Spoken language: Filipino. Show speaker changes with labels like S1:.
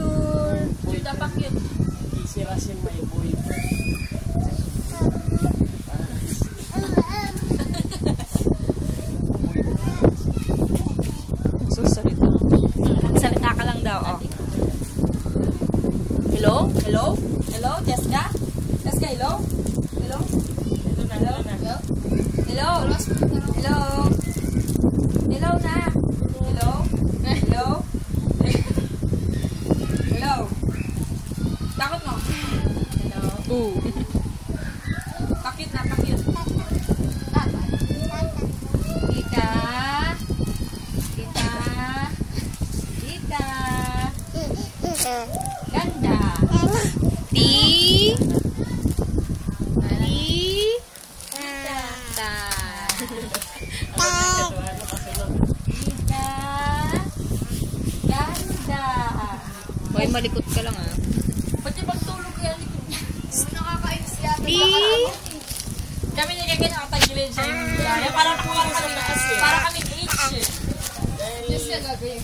S1: picture.
S2: Picture na pakit.
S3: Si Russell may boyfriend.
S1: Susalita. Magsalita ka lang daw, oh.
S2: Hello? Hello? Hello? Jessica? Jessica, hello? Hello? Hello? Hello? Hello? Hello? Hello na? Hello? Hello? Hello? Takot mo? Hello?
S1: Ooh.
S2: Pakit na, pakit. Tita? Tita? Tita? Ganda.
S1: Ti.
S2: Ta. Tita. Ganda.
S1: Hoy, malikot ka lang, ah.
S2: Pati pagtulog yan. Nakakainis yata.
S1: Ti.
S2: Kami nilagyan ang tagilid siya. Parang kami H. Yes, gagawin.